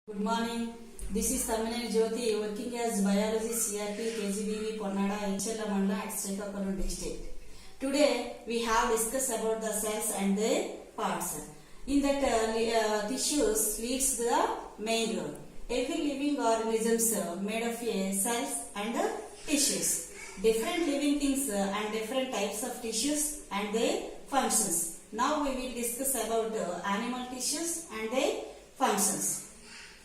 Good morning. This is Tamineni Jyoti working as biology CRP KGBV Ponnada Inchala Mandala at Srikakulam district. Today we have discussed about the cells and their parts. In that tissues leads the main role. Every living organisms made of cells and tissues. Different living things and different types of tissues and their functions. Now we will discuss about animal tissues and their functions.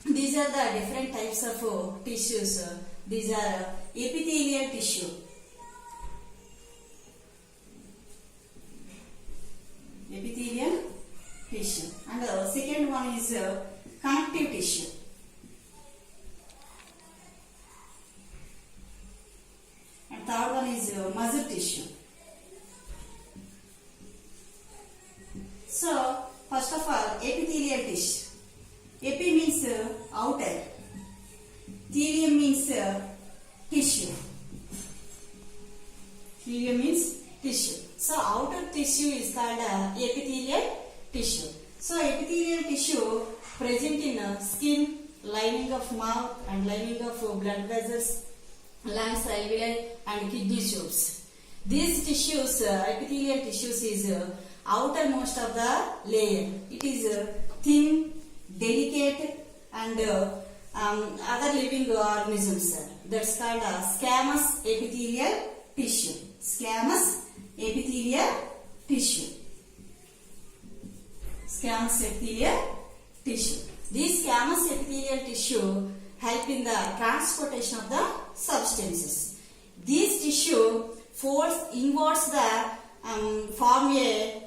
These are the different types of tissues. These are epithelial tissue. Epithelial tissue. And the second one is connective tissue. And third one is muscle tissue. So, first of all, epithelial tissue. Epi means outer, thelium means tissue. Thelium means tissue. So outer tissue is called epithelial tissue. So epithelial tissue present in skin, lining of mouth and lining of blood vessels, lungs, alveoli and kidney tubes. These tissues, epithelial tissues is outermost of the layer. It is thin, delicate and other living organisms. That's called squamous epithelial tissue. Squamous epithelial tissue. Squamous epithelial tissue. These squamous epithelial tissue help in the transportation of the substances. These tissue folds inwards the form a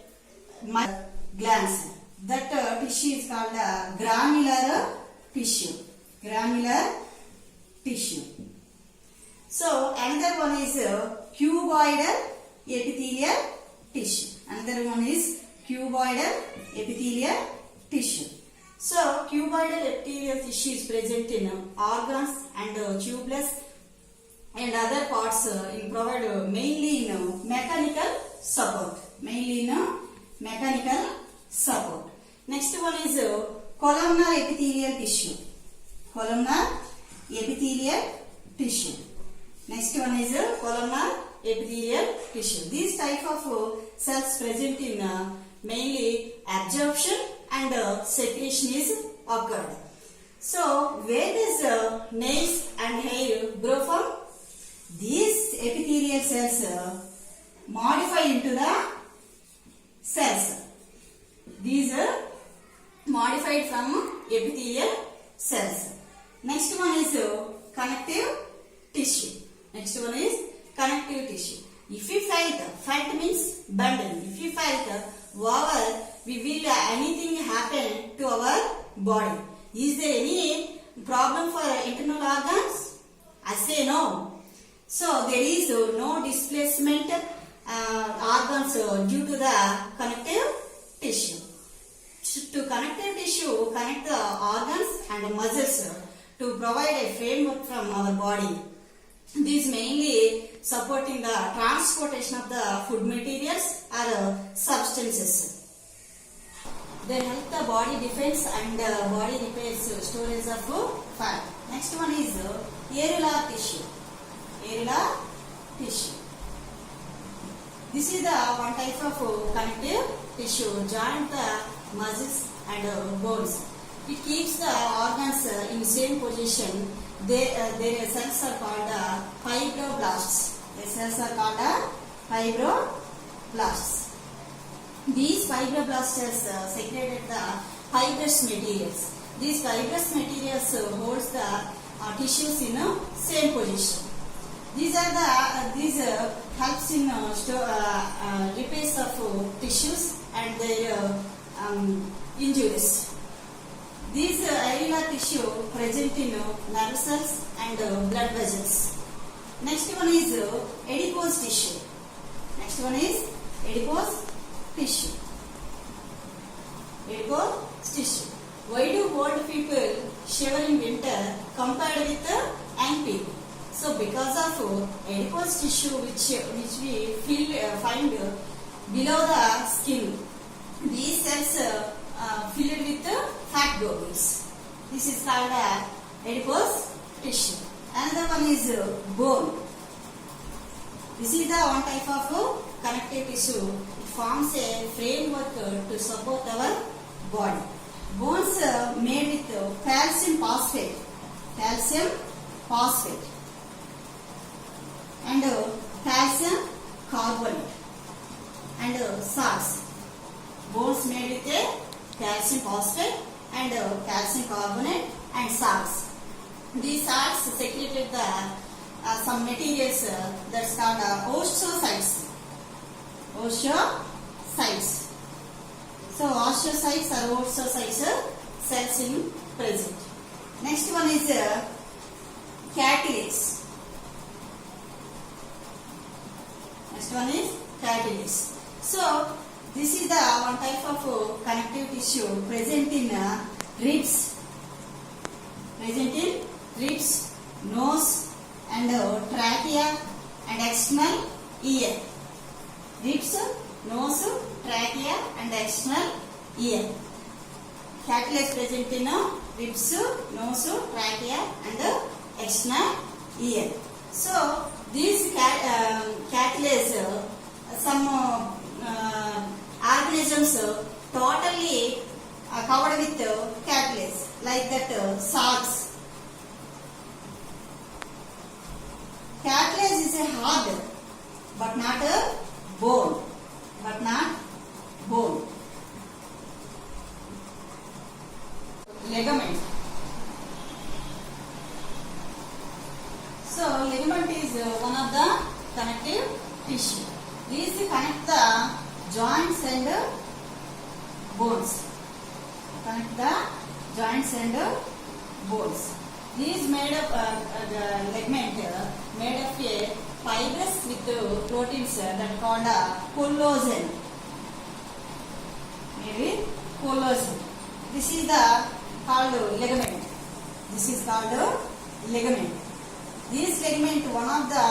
glands. That tissue is called granular tissue. Granular tissue. So another one is cuboidal epithelial tissue. Another one is cuboidal epithelial tissue. So cuboidal epithelial tissue is present in organs and tubules and other parts provide mainly in mechanical support. Mainly in mechanical support. Next one is columnar epithelial tissue. Columnar epithelial tissue. Next one is columnar epithelial tissue. These type of cells present in mainly absorption and secretion is occurred. So where does nails and hair grow from? These epithelial cells modify into the cells. These are modified from epithelial cells. Next one is connective tissue. Next one is connective tissue. If you felt means bundle. If you felt whatever we will anything happen to our body. Is there any problem for internal organs? I say no. So there is no displacement organs due to the connective tissue. To connective tissue, connect the organs and muscles to provide a framework from our body. These mainly supporting the transportation of the food materials or substances. They help the body defense and body repairs storage of fat. Next one is areolar tissue. Areolar tissue. This is the one type of connective tissue, joint the muscles and bones. It keeps the organs in same position. Their cells are called fibroblasts. The cells are called fibroblasts. These fibroblasts cells secreted the fibrous materials. These fibrous materials holds the tissues in same position. These helps in repairs of tissues and their injuries. These areolar tissue present in nerve cells and blood vessels. Next one is adipose tissue. Next one is adipose tissue. Adipose tissue. Why do old people shiver in winter compared with young people? So because of adipose tissue which we find below the skin, these cells filled with fat globules. This is called adipose tissue. Another one is bone. This is the one type of connective tissue. It forms a framework to support our body. Bones made with calcium phosphate and calcium carbonate and salts. Bones made with a calcium phosphate and calcium carbonate and salts. These salts secreted some materials that's called osteocytes. Osteocytes. So osteocytes or osteocytes cells in present. Next one is cartilage. Next one is cartilage. So this is the one type of connective tissue present in ribs, nose and trachea and external ear. Ribs, nose, trachea and external ear. Cartilage present in ribs, nose, trachea and external ear. So these cartilage, some organisms totally covered with cartilage, like that sharks. Cartilage is a hard but not a bone. Ligament. So ligament is one of the connective tissue. These connect the joints and bones. These made up the ligament made of a fibrous with proteins that called collagen. This is called ligament. This ligament one of the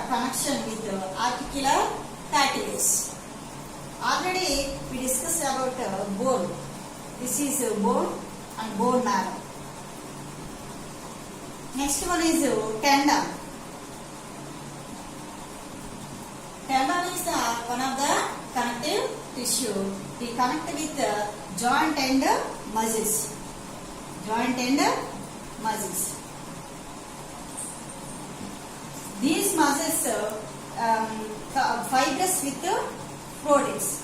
connection with articular cartilage. Already we discussed about bone. This is bone and bone marrow. Next one is tendon. Tendon is one of the connective tissue. We connect with joint and muscles. These muscles fibrous with proteins.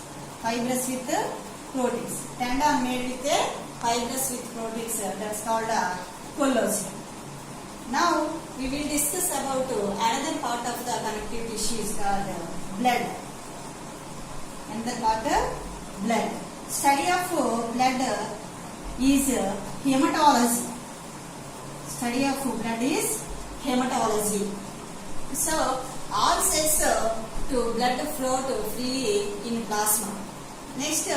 Tendon made with fibrous with proteins. That's called collagen. Now we will discuss about another part of the connective tissue is called blood. Study of blood is hematology. So all cells to blood flow freely in plasma. Next,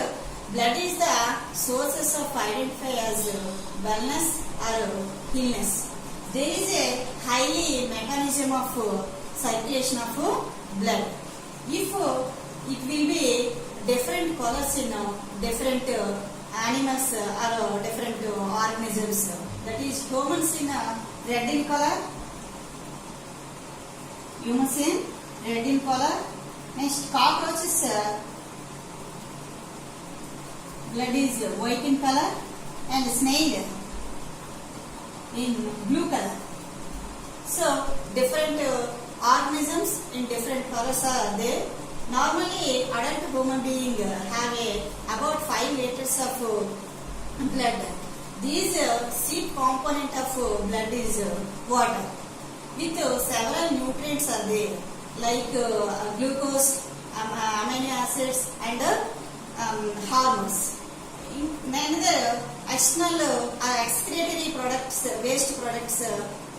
blood is the sources of identify as wellness or illness. There is a highly mechanism of circulation of blood. If it will be different colors in different animals or different organisms, that is humans in red in color, next cockroaches blood is white in color, and snail in blue color. So different organisms in different colors are there. Normally adult human being have about 5 liters of blood. These chief component of blood is water with several nutrients are there, like glucose, amino acids and hormones. Another external excretory products, waste products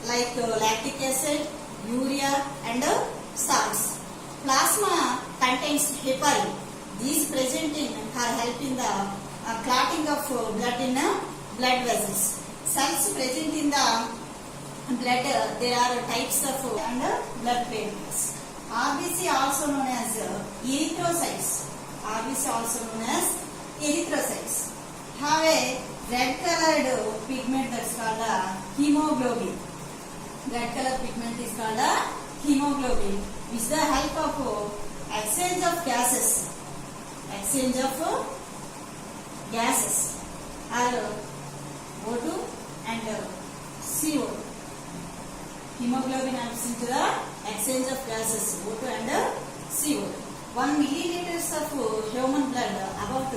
like lactic acid, urea and salts. Plasma contains heparin. These present in are helping the clotting of blood in blood vessels. Cells present in the blood, there are types of and blood vessels. RBC also known as erythrocytes. Have a red colored pigment that's called hemoglobin. Red color pigment is called hemoglobin, which the help of exchange of gases. Exchange of gases are O2 and CO. Hemoglobin helps into the exchange of gases O2 and CO. 1 milliliters of human blood, about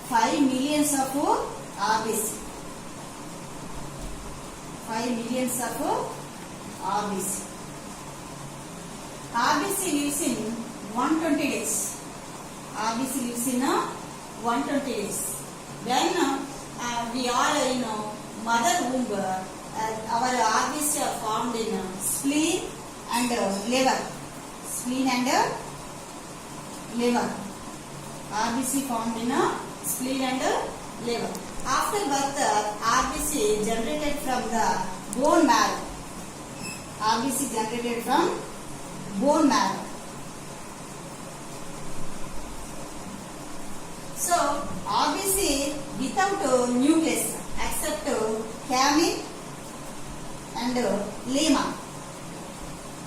5 millions of RBC. 5 millions of RBC. RBC lives in 120 days. RBC lives in 120 days. When we are in mother womb, our RBC are formed in spleen and liver. Spleen and liver. RBC formed in spleen and liver. After birth, RBC generated from the bone marrow. RBC generated from bone marrow. So, RBC without nucleus except camel and lemma.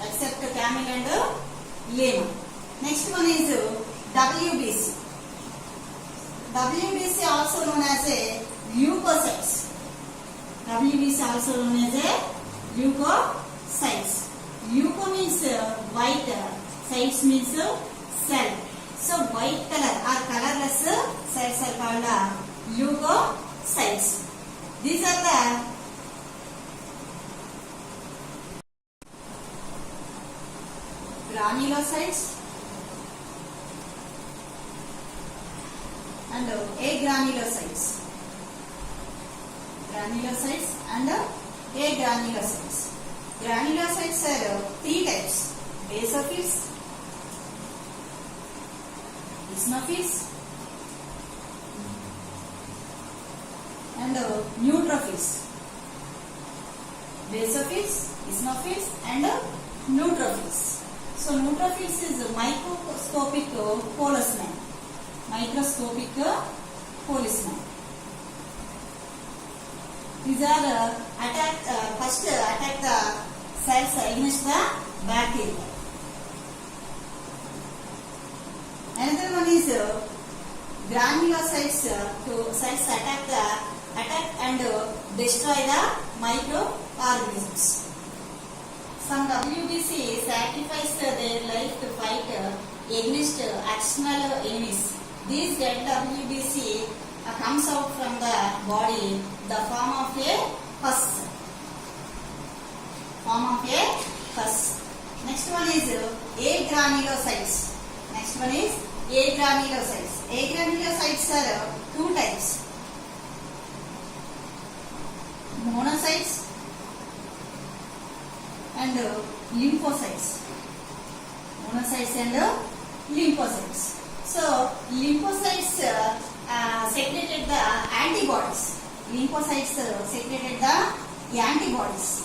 Except camel and lemma. Next one is WBC. WBC also known as a leukocytes. WBC also known as a leukocytes. Leuko means white, cytes means cell. So white color or colorless cells are called leukocytes. These are the granulocytes and agranulocytes. Granulocytes and agranulocytes. Granulocytes are 3 types: basophils, eosinophils and neutrophils. Basophils, eosinophils and neutrophils. So neutrophils is microscopic policeman. Microscopic policeman. These are first attack the cells against the bacteria. Another one is granulocytes. Cells attack and destroy the microorganisms. Some WBC sacrifice their life to fight against external enemies. These dead WBC comes out from the body the form of a pus. Form of a pus. Next one is agranulocytes. Next one is agranulocytes. Agranulocytes are 2 types: monocytes and lymphocytes. Monocytes and lymphocytes. So lymphocytes secreted the antibodies. Lymphocytes secreted the antibodies.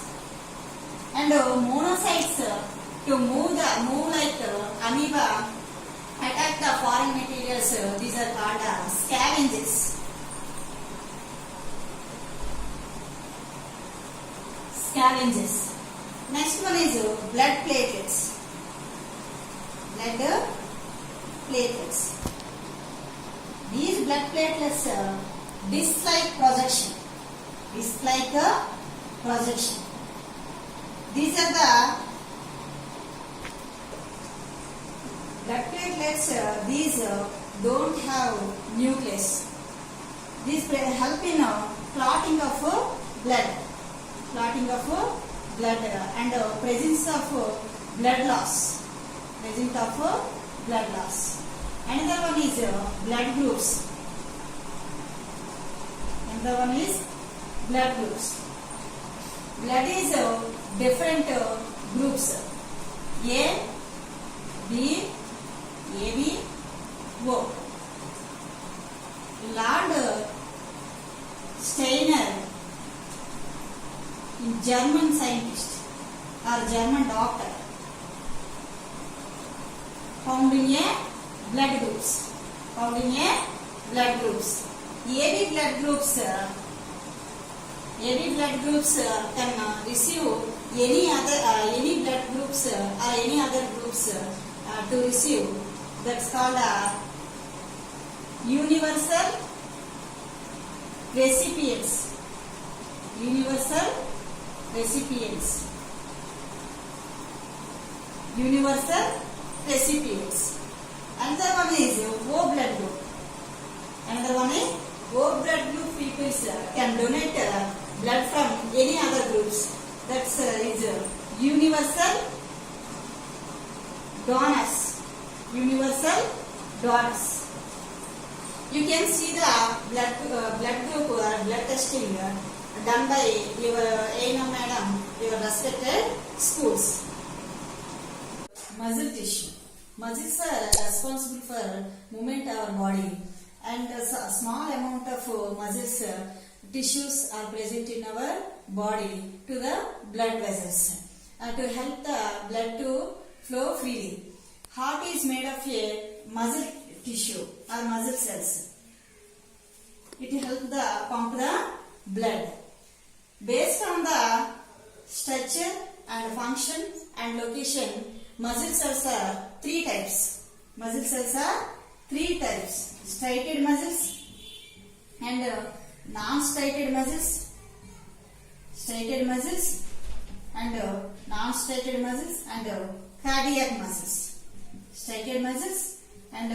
And monocytes to move like amoeba, attack the foreign materials. These are called scavengers. Scavengers. Next one is blood platelets. Blood platelets. These blood platelets disc-like projection. Disc-like projection. These are the blood platelets. These don't have nucleus. These help in clotting of blood. Clotting of blood and presence of blood loss. Presence of blood loss. Another one is blood groups. Another one is blood groups. Blood is different groups: A, B, AB, O. Lord Steiner, German scientist or German doctor, found in a blood groups. Found in a blood groups. AB blood groups Any blood groups can receive any blood groups or any other groups to receive. That's called universal recipients. Universal recipients. Universal recipients. Another one is O blood group. Another one is O blood group people can donate blood from any other groups. That's is universal donors. Universal donors. You can see the blood group or blood testing done by your ANM madam, your respected schools. Muscle tissue. Muscles are responsible for movement of our body, and a small amount of muscles tissues are present in our body to the blood vessels to help the blood to flow freely. Heart is made of a muscle tissue or muscle cells. It helps the pump the blood. Based on the structure and function and location, muscle cells are three types. Muscle cells are three types: striated muscles and non-striated muscles, striated muscles and non-striated muscles, and cardiac muscles. Striated muscles and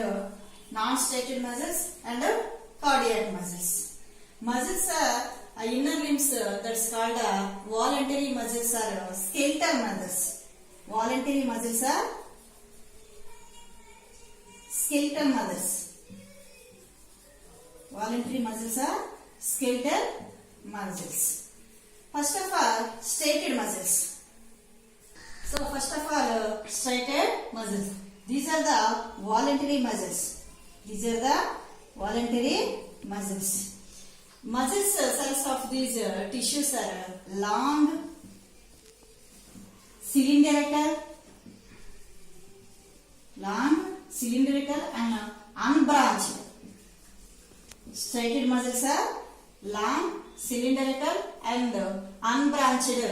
non-striated muscles and cardiac muscles. Muscles are inner limbs that's called voluntary muscles or skeletal muscles. Voluntary muscles are skeletal muscles. Voluntary muscles are skeletal muscles. First of all, striated muscles. So first of all, striated muscles. These are the voluntary muscles. These are the voluntary muscles. Muscles cells of these tissues are long, cylindrical, and unbranched. Striated muscles are long, cylindrical, and unbranched.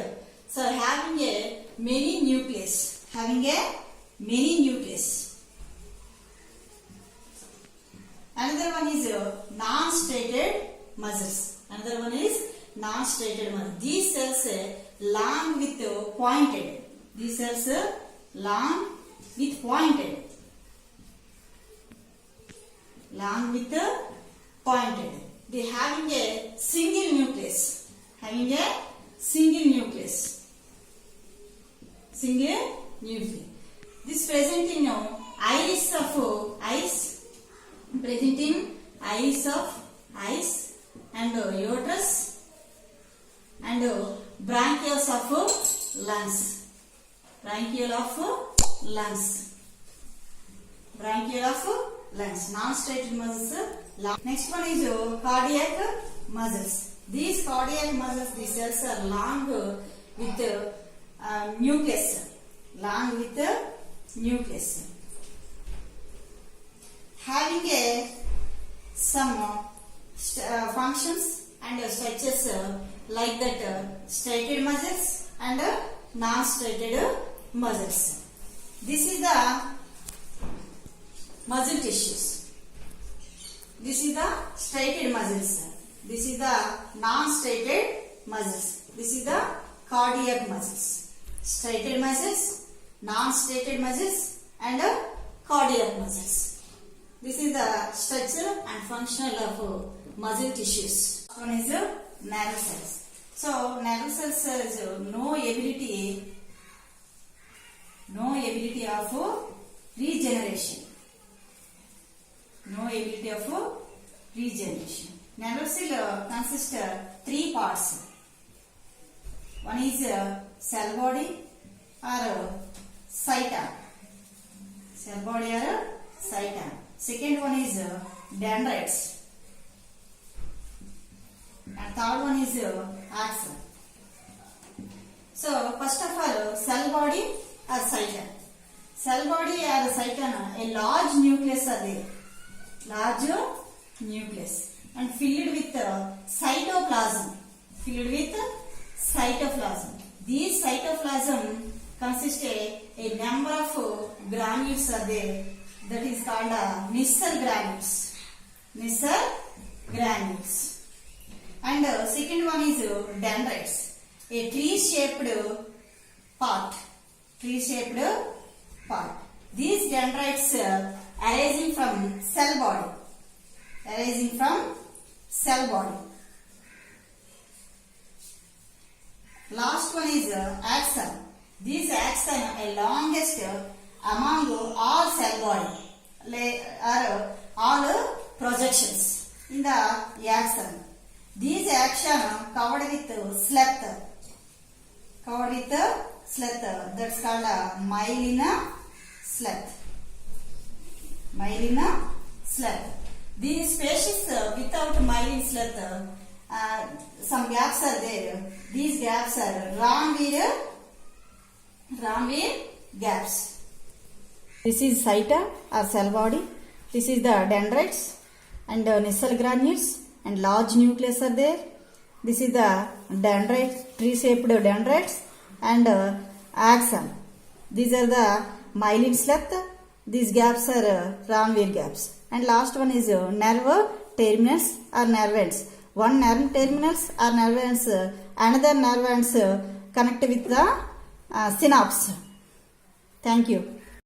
So having a many nucleus. Another one is non-striated muscles. These cells long with pointed. These cells long with pointed. They having a single nucleus. This present in iris of eyes and uterus and branchioles of lungs. Non-striated muscles. Next one is cardiac muscles. These cardiac muscles, these cells are long with nucleus. Having some functions and structures like that striated muscles and non-striated muscles. This is the muscle tissues. This is the striated muscles. This is the non-striated muscles. This is the cardiac muscles. Striated muscles, non-striated muscles, and cardiac muscles. This is the structure and function of muscle tissues. One is nerve cells. So nerve cells has no ability of regeneration. Nerve cell consists of three parts. One is cell body or cytosol. Second one is dendrites. And third one is axon. So first of all, cell body or cytosol. Cell body or cytosol, a large nucleus are there. And filled with cytoplasm. filled with cytoplasm. These cytoplasm consist a number of granules are there, that is called Nisser granules. Nisser granules. And second one is dendrites, a tree-shaped part. Tree-shaped part. These dendrites arising from cell body. Arising from cell body. Last one is axon. This axon is longest among all cell body, or all projections in the axon. These axon covered with sleth. Covered with sleth. That's called myelin sleth. Myelin sleth. These species without myelin sleth, some gaps are there. These gaps are Ranvier gaps. This is cyta or cell body. This is the dendrites and Nisser granules and large nucleus are there. This is the dendrites, tree-shaped dendrites and axon. These are the myelin sleth. These gaps are Ranvier gaps. And last one is nerve terminals or nerve ends. One nerve terminals or nerve ends, another nerve ends connect with the synapse. Thank you.